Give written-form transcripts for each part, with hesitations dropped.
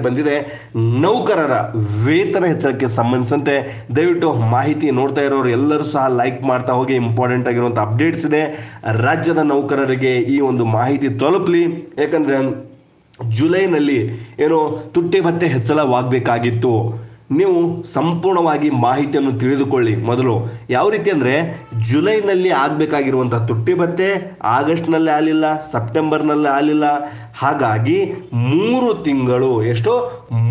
ಬಂದಿದೆ. ನೌಕರರ ವೇತನ ಹೆಚ್ಚಳಕ್ಕೆ ಸಂಬಂಧಿಸಿದಂತೆ ದಯವಿಟ್ಟು ಮಾಹಿತಿ ನೋಡ್ತಾ ಇರೋರು ಎಲ್ಲರೂ ಸಹ ಲೈಕ್ ಮಾಡ್ತಾ ಹೋಗಿ. ಇಂಪಾರ್ಟೆಂಟ್ ಆಗಿರುವಂಥ ಅಪ್ಡೇಟ್ಸ್ ಇದೆ. ರಾಜ್ಯದ ನೌಕರರಿಗೆ ಈ ಒಂದು ಮಾಹಿತಿ ತಲುಪಲಿ. ಯಾಕಂದರೆ ಜುಲೈನಲ್ಲಿ ಏನೋ ತುಟ್ಟಿ ಭತ್ಯೆ ಹೆಚ್ಚಳವಾಗಬೇಕಾಗಿತ್ತು. ನೀವು ಸಂಪೂರ್ಣವಾಗಿ ಮಾಹಿತಿಯನ್ನು ತಿಳಿದುಕೊಳ್ಳಿ. ಮೊದಲು ಯಾವ ರೀತಿ ಅಂದರೆ, ಜುಲೈನಲ್ಲಿ ಆಗಬೇಕಾಗಿರುವಂಥ ತುಟ್ಟಿ ಭತ್ಯೆ ಆಗಸ್ಟ್ನಲ್ಲಿ ಆಗಲಿಲ್ಲ, ಸೆಪ್ಟೆಂಬರ್ನಲ್ಲಿ ಆಗಲಿಲ್ಲ. ಹಾಗಾಗಿ 3 ತಿಂಗಳು, ಎಷ್ಟು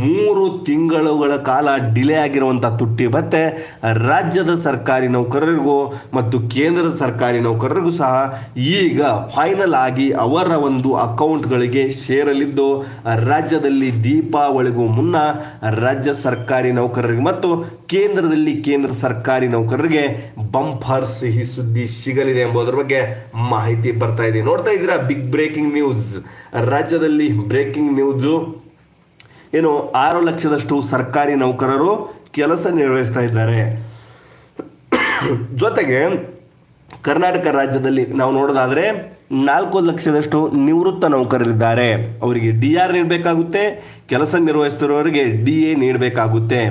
3 ತಿಂಗಳುಗಳ ಕಾಲ ಡಿಲೇ ಆಗಿರುವಂಥ ತುಟ್ಟಿ ಭತ್ಯೆ ರಾಜ್ಯದ ಸರ್ಕಾರಿ ನೌಕರರಿಗೂ ಮತ್ತು ಕೇಂದ್ರದ ಸರ್ಕಾರಿ ನೌಕರರಿಗೂ ಸಹ ಈಗ ಫೈನಲ್ ಆಗಿ ಅವರ ಒಂದು ಅಕೌಂಟ್ಗಳಿಗೆ ಸೇರಲಿದ್ದು, ರಾಜ್ಯದಲ್ಲಿ ದೀಪಾವಳಿಗೂ ಮುನ್ನ ರಾಜ್ಯ ಸರ್ಕಾರಿ ನೌಕರರಿಗೆ ಮತ್ತು ಕೇಂದ್ರದಲ್ಲಿ ಕೇಂದ್ರ ಸರ್ಕಾರಿ ನೌಕರರಿಗೆ ಬಂಪರ್ ಸಿಹಿ ಸುದ್ದಿ ಸಿಗಲಿದೆ ಎಂಬುದರ ಬಗ್ಗೆ ಮಾಹಿತಿ ಬರ್ತಾ ಇದೆ. ನೋಡ್ತಾ ಇದ್ದೀರಾ, ಬಿಗ್ ಬ್ರೇಕಿಂಗ್ ನ್ಯೂಸ್. ರಾಜ್ಯದಲ್ಲಿ ಬ್ರೇಕಿಂಗ್ ನ್ಯೂಸು ಏನು, 6 ಲಕ್ಷದಷ್ಟು ಸರ್ಕಾರಿ ನೌಕರರು ಕೆಲಸ ನಿರ್ವಹಿಸ್ತಾ ಇದ್ದಾರೆ. ಜೊತೆಗೆ ಕರ್ನಾಟಕ ರಾಜ್ಯದಲ್ಲಿ ನಾವು ನೋಡೋದಾದರೆ 4 ಲಕ್ಷದಷ್ಟು ನಿವೃತ್ತ ನೌಕರರಿದ್ದಾರೆ. ಅವರಿಗೆ DR ನೀಡಬೇಕಾಗುತ್ತೆ, ಕೆಲಸ ನಿರ್ವಹಿಸ್ತಿರೋರಿಗೆ DA ನೀಡಬೇಕಾಗುತ್ತೆ.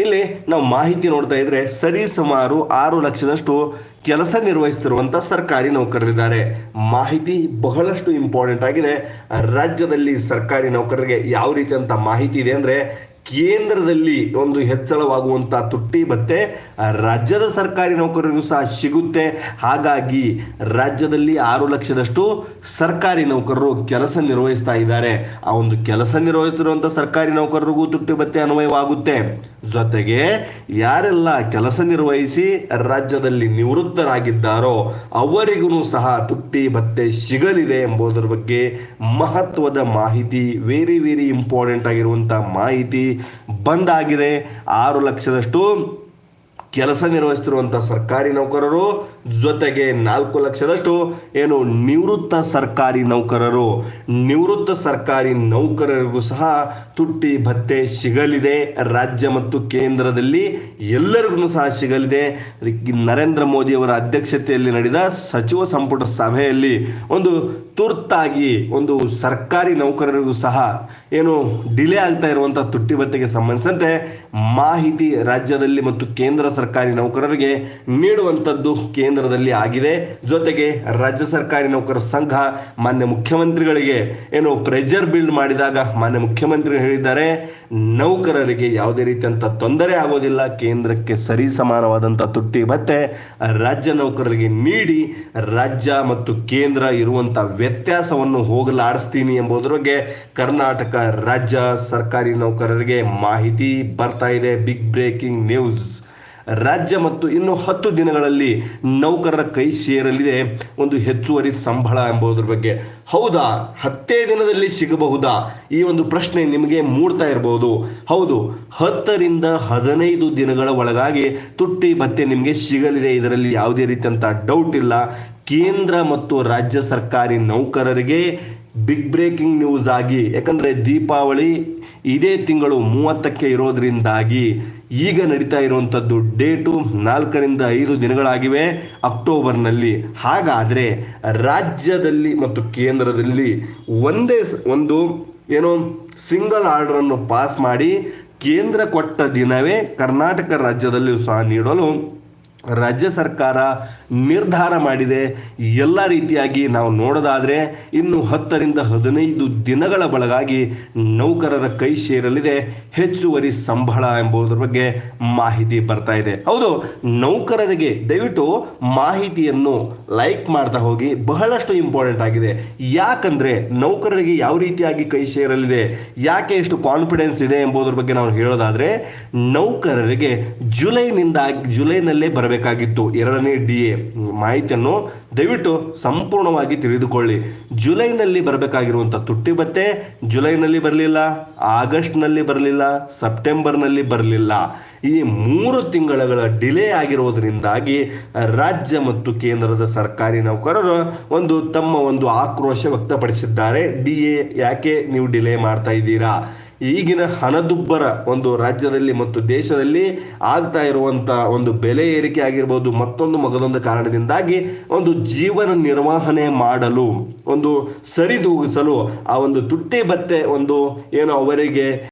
ಇಲ್ಲಿ ನಾವು ಮಾಹಿತಿ ನೋಡ್ತಾ ಇದ್ರೆ ಸರಿ ಸುಮಾರು 6 ಲಕ್ಷದಷ್ಟು ಕೆಲಸ ನಿರ್ವಹಿಸ್ತಿರುವಂಥ ಸರ್ಕಾರಿ ನೌಕರರಿದ್ದಾರೆ. ಮಾಹಿತಿ ಬಹಳಷ್ಟು ಇಂಪಾರ್ಟೆಂಟ್ ಆಗಿದೆ. ರಾಜ್ಯದಲ್ಲಿ ಸರ್ಕಾರಿ ನೌಕರರಿಗೆ ಯಾವ ರೀತಿಯಂಥ ಮಾಹಿತಿ ಇದೆ ಅಂದರೆ, ಕೇಂದ್ರದಲ್ಲಿ ಒಂದು ಹೆಚ್ಚಳವಾಗುವಂಥ ತುಟ್ಟಿ ಭತ್ಯೆ ರಾಜ್ಯದ ಸರ್ಕಾರಿ ನೌಕರರಿಗೂ ಸಹ ಸಿಗುತ್ತೆ. ಹಾಗಾಗಿ ರಾಜ್ಯದಲ್ಲಿ 6 ಲಕ್ಷದಷ್ಟು ಸರ್ಕಾರಿ ನೌಕರರು ಕೆಲಸ ನಿರ್ವಹಿಸ್ತಾ ಇದ್ದಾರೆ. ಆ ಒಂದು ಕೆಲಸ ನಿರ್ವಹಿಸ್ತಿರುವಂಥ ಸರ್ಕಾರಿ ನೌಕರರಿಗೂ ತುಟ್ಟಿ ಭತ್ಯೆ ಅನ್ವಯವಾಗುತ್ತೆ. ಜೊತೆಗೆ ಯಾರೆಲ್ಲ ಕೆಲಸ ನಿರ್ವಹಿಸಿ ರಾಜ್ಯದಲ್ಲಿ ನಿವೃತ್ತರಾಗಿದ್ದಾರೋ ಅವರಿಗೂ ಸಹ ತುಟ್ಟಿ ಭತ್ಯೆ ಸಿಗಲಿದೆ ಎಂಬುದರ ಬಗ್ಗೆ ಮಹತ್ವದ ಮಾಹಿತಿ, ವೆರಿ ಇಂಪಾರ್ಟೆಂಟ್ ಆಗಿರುವಂಥ ಮಾಹಿತಿ ಬಂದಾಗಿದೆ. 6 ಲಕ್ಷದಷ್ಟು ಕೆಲಸ ನಿರ್ವಹಿಸ್ತಿರುವಂಥ ಸರ್ಕಾರಿ ನೌಕರರು, ಜೊತೆಗೆ 4 ಲಕ್ಷದಷ್ಟು ಏನು ನಿವೃತ್ತ ಸರ್ಕಾರಿ ನೌಕರರು, ನಿವೃತ್ತ ಸರ್ಕಾರಿ ನೌಕರರಿಗೂ ಸಹ ತುಟ್ಟಿ ಭತ್ಯೆ ಸಿಗಲಿದೆ. ರಾಜ್ಯ ಮತ್ತು ಕೇಂದ್ರದಲ್ಲಿ ಎಲ್ಲರಿಗೂ ಸಹ ಸಿಗಲಿದೆ. ನರೇಂದ್ರ ಮೋದಿ ಅವರ ಅಧ್ಯಕ್ಷತೆಯಲ್ಲಿ ನಡೆದ ಸಚಿವ ಸಂಪುಟ ಸಭೆಯಲ್ಲಿ ಒಂದು ತುರ್ತಾಗಿ ಒಂದು ಸರ್ಕಾರಿ ನೌಕರರಿಗೂ ಸಹ ಏನು ಡಿಲೇ ಆಗ್ತಾ ಇರುವಂಥ ತುಟ್ಟಿ ಭತ್ಯೆಗೆ ಸಂಬಂಧಿಸಿದಂತೆ ಮಾಹಿತಿ ರಾಜ್ಯದಲ್ಲಿ ಮತ್ತು ಕೇಂದ್ರ ಸರ್ಕಾರಿ ನೌಕರರಿಗೆ ನೀಡುವಂಥದ್ದು ಕೇಂದ್ರದಲ್ಲಿ ಆಗಿದೆ. ಜೊತೆಗೆ ರಾಜ್ಯ ಸರ್ಕಾರಿ ನೌಕರರ ಸಂಘ ಮಾನ್ಯ ಮುಖ್ಯಮಂತ್ರಿಗಳಿಗೆ ಏನು ಪ್ರೆಷರ್ ಬಿಲ್ಡ್ ಮಾಡಿದಾಗ ಮಾನ್ಯ ಮುಖ್ಯಮಂತ್ರಿಗಳು ಹೇಳಿದ್ದಾರೆ, ನೌಕರರಿಗೆ ಯಾವುದೇ ರೀತಿಯಂಥ ತೊಂದರೆ ಆಗೋದಿಲ್ಲ, ಕೇಂದ್ರಕ್ಕೆ ಸರಿ ಸಮಾನವಾದಂಥ ತುಟ್ಟಿ ಭತ್ಯೆ ರಾಜ್ಯ ನೌಕರರಿಗೆ ನೀಡಿ ರಾಜ್ಯ ಮತ್ತು ಕೇಂದ್ರ ಇರುವಂಥ ವ್ಯತ್ಯಾಸವನ್ನು ಹೋಗಲಾಡಿಸ್ತೀನಿ ಎಂಬುದರ ಬಗ್ಗೆ ಕರ್ನಾಟಕ ರಾಜ್ಯ ಸರ್ಕಾರಿ ನೌಕರರಿಗೆ ಮಾಹಿತಿ ಬರ್ತಾ ಇದೆ. Big breaking news. ರಾಜ್ಯ ಮತ್ತು ಇನ್ನು 10 ದಿನಗಳಲ್ಲಿ ನೌಕರರ ಕೈ ಸೇರಲಿದೆ ಒಂದು ಹೆಚ್ಚುವರಿ ಸಂಬಳ ಎಂಬುದರ ಬಗ್ಗೆ. ಹೌದಾ, 10 ದಿನದಲ್ಲಿ ಸಿಗಬಹುದಾ? ಈ ಒಂದು ಪ್ರಶ್ನೆ ನಿಮಗೆ ಮೂಡ್ತಾ ಇರಬಹುದು. ಹೌದು, 10 ರಿಂದ 15 ದಿನಗಳ ಒಳಗಾಗಿ ತುಟ್ಟಿ ಭತ್ಯೆ ನಿಮಗೆ ಸಿಗಲಿದೆ. ಇದರಲ್ಲಿ ಯಾವುದೇ ರೀತಿಯಂಥ ಡೌಟ್ ಇಲ್ಲ. ಕೇಂದ್ರ ಮತ್ತು ರಾಜ್ಯ ಸರ್ಕಾರಿ ನೌಕರರಿಗೆ ಬಿಗ್ ಬ್ರೇಕಿಂಗ್ ನ್ಯೂಸ್ ಆಗಿ, ಯಾಕಂದರೆ ದೀಪಾವಳಿ ಇದೇ ತಿಂಗಳು 30ಕ್ಕೆ ಇರೋದ್ರಿಂದಾಗಿ ಈಗ ನಡೀತಾ ಇರುವಂಥದ್ದು ಡೇಟು 4 ರಿಂದ 5 ದಿನಗಳಾಗಿವೆ ಅಕ್ಟೋಬರ್ನಲ್ಲಿ. ಹಾಗಾದರೆ ರಾಜ್ಯದಲ್ಲಿ ಮತ್ತು ಕೇಂದ್ರದಲ್ಲಿ ಒಂದು ಏನೋ ಸಿಂಗಲ್ ಆರ್ಡರನ್ನು ಪಾಸ್ ಮಾಡಿ ಕೇಂದ್ರ ಕೊಟ್ಟ ದಿನವೇ ಕರ್ನಾಟಕ ರಾಜ್ಯದಲ್ಲಿಯೂ ಸಹ ನೀಡಲು ರಾಜ್ಯ ಸರ್ಕಾರ ನಿರ್ಧಾರ ಮಾಡಿದೆ. ಎಲ್ಲ ರೀತಿಯಾಗಿ ನಾವು ನೋಡೋದಾದರೆ ಇನ್ನು 10 ರಿಂದ 15 ದಿನಗಳ ಒಳಗಾಗಿ ನೌಕರರ ಕೈ ಸೇರಲಿದೆ ಹೆಚ್ಚುವರಿ ಸಂಬಳ ಎಂಬುದರ ಬಗ್ಗೆ ಮಾಹಿತಿ ಬರ್ತಾ ಇದೆ. ಹೌದು, ನೌಕರರಿಗೆ ದಯವಿಟ್ಟು ಮಾಹಿತಿಯನ್ನು ಲೈಕ್ ಮಾಡ್ತಾ ಹೋಗಿ, ಬಹಳಷ್ಟು ಇಂಪಾರ್ಟೆಂಟ್ ಆಗಿದೆ. ಯಾಕಂದರೆ ನೌಕರರಿಗೆ ಯಾವ ರೀತಿಯಾಗಿ ಕೈ ಸೇರಲಿದೆ, ಯಾಕೆ ಎಷ್ಟು ಕಾನ್ಫಿಡೆನ್ಸ್ ಇದೆ ಎಂಬುದರ ಬಗ್ಗೆ ನಾವು ಹೇಳೋದಾದರೆ, ನೌಕರರಿಗೆ ಜುಲೈನಲ್ಲೇ ಬೇಕಾಗಿತ್ತು 2ನೇ DA ಮಾಹಿತಿಯನ್ನು ದಯವಿಟ್ಟು ಸಂಪೂರ್ಣವಾಗಿ ತಿಳಿದುಕೊಳ್ಳಿ. ಜುಲೈನಲ್ಲಿ ಬರಬೇಕಾಗಿರುವಂಥ ತುಟ್ಟಿ ಭತ್ಯೆ ಜುಲೈನಲ್ಲಿ ಬರಲಿಲ್ಲ, ಆಗಸ್ಟ್ನಲ್ಲಿ ಬರಲಿಲ್ಲ, ಸೆಪ್ಟೆಂಬರ್ನಲ್ಲಿ ಬರಲಿಲ್ಲ. ಈ 3 ತಿಂಗಳ ಡಿಲೇ ಆಗಿರುವುದರಿಂದಾಗಿ ರಾಜ್ಯ ಮತ್ತು ಕೇಂದ್ರದ ಸರ್ಕಾರಿ ನೌಕರರು ತಮ್ಮ ಆಕ್ರೋಶ ವ್ಯಕ್ತಪಡಿಸಿದ್ದಾರೆ. DA ಯಾಕೆ ನೀವು ಡಿಲೇ ಮಾಡ್ತಾ ಇದ್ದೀರಾ? ಈಗಿನ ಹಣದುಬ್ಬರ ಒಂದು ರಾಜ್ಯದಲ್ಲಿ ಮತ್ತು ದೇಶದಲ್ಲಿ ಆಗ್ತಾ ಇರುವಂಥ ಒಂದು ಬೆಲೆ ಏರಿಕೆ ಆಗಿರ್ಬೋದು, ಮತ್ತೊಂದು ಮಗದೊಂದು ಕಾರಣದಿಂದಾಗಿ ಒಂದು ಜೀವನ ನಿರ್ವಹಣೆ ಮಾಡಲು, ಒಂದು ಸರಿದೂಗಿಸಲು ಆ ಒಂದು ತುಟ್ಟಿ ಭತ್ಯೆ ಒಂದು ಏನು ಅವರಿಗೆ